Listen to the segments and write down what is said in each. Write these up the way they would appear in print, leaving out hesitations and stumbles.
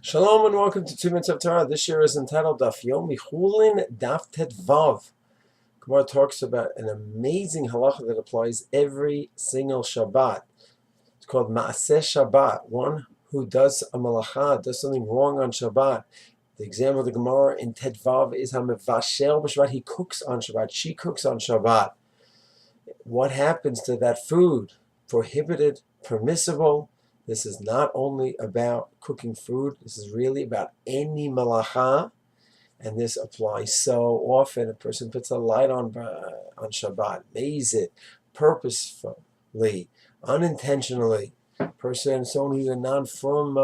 Shalom and welcome to 2 Minutes of Torah. This year is entitled Daf Yomi Chulin Daf Tet Vav. Gemara talks about an amazing halacha that applies every single Shabbat. It's called Maaseh Shabbat. One who does a malacha, does something wrong on Shabbat. The example of the Gemara in Tet Vav is Hamevashel b'Shabbat. He cooks on Shabbat. She cooks on Shabbat. What happens to that food? Prohibited, permissible. This is not only about cooking food. This is really about any malacha, and this applies so often. A person puts a light on Shabbat, makes it purposefully, unintentionally. Someone who's a non-firm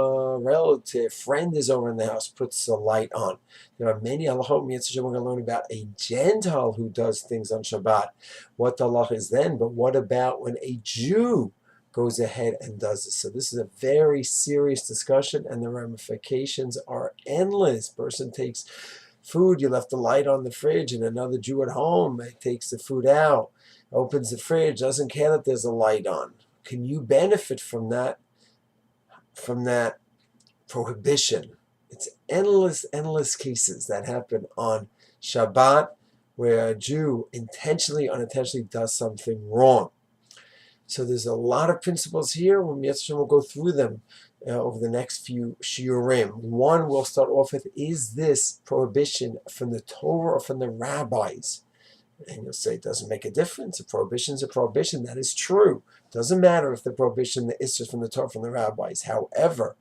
relative, friend is over in the house, puts a light on. There are many halachot. We're going to learn about a Gentile who does things on Shabbat. What the halacha is then, but what about when a Jew goes ahead and does this? So this is a very serious discussion, and the ramifications are endless. Person takes food, you left the light on the fridge, and another Jew at home takes the food out, opens the fridge, doesn't care that there's a light on. Can you benefit from that prohibition? It's endless cases that happen on Shabbat where a Jew intentionally, unintentionally does something wrong. So there's a lot of principles here. We'll go through them over the next few shiurim. One we'll start off with, is this prohibition from the Torah or from the rabbis? And you'll say it doesn't make a difference. A prohibition is a prohibition. That is true. It doesn't matter if the prohibition is just from the Torah or from the rabbis. However,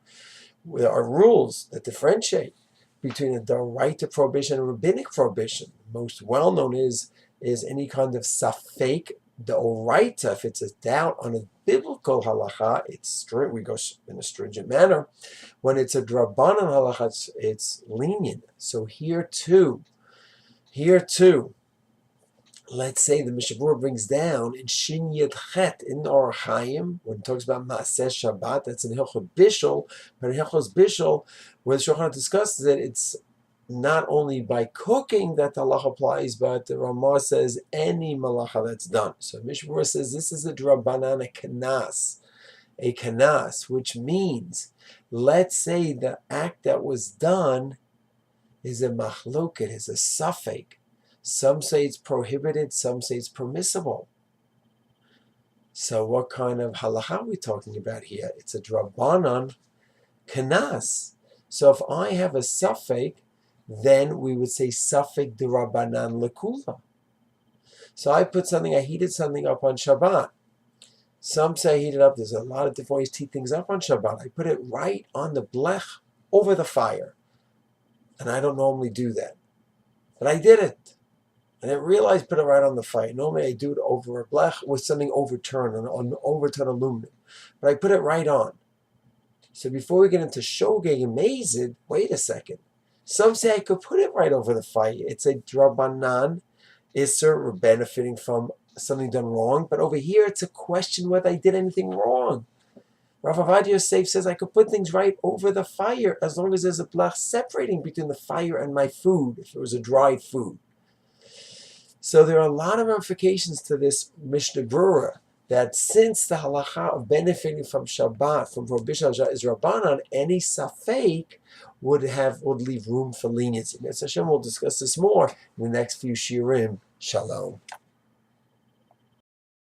there are rules that differentiate between a Doraita prohibition and a rabbinic prohibition. Most well-known is any kind of safek. The oraita, if it's a doubt on a biblical halacha, we go in a stringent manner. When it's a drabanan halacha, it's lenient. So here too, let's say the Mishnah Berurah brings down in Shin Yed Chet in Or Chaim, when it talks about Maaseh Shabbat, that's in Hilchos Bishul, but in Hilchos Bishul, where the Shulchan Aruch discusses it, it's not only by cooking that the halacha applies, but the Ramah says any malacha that's done. So Mishnah Berurah says this is a drabanan, a kanas, which means, let's say the act that was done is a machloket, is a safek. Some say it's prohibited, some say it's permissible. So what kind of halacha are we talking about here? It's a drabanan kanas. So if I have a safek, then we would say safek derabanan lekula. So I heated something up on Shabbat. Some say I heat it up. There's a lot of different ways to heat things up on Shabbat. I put it right on the blech over the fire. And I don't normally do that. But I did it. And I realized put it right on the fire. Normally I do it over a blech with something overturned, on overturned aluminum. But I put it right on. So before we get into shogeg and mazid, wait a second. Some say I could put it right over the fire. It's a drabanan isser, we're benefiting from something done wrong. But over here, it's a question whether I did anything wrong. Rav Avad Yosef says I could put things right over the fire as long as there's a blech separating between the fire and my food, if it was a dried food. So there are a lot of ramifications to this Mishnah Berurah, that since the halacha of benefiting from Shabbat, from prohibition on Shabbat is Rabbanan, any safek would leave room for leniency. Hashem will discuss this more in the next few shiurim. Shalom.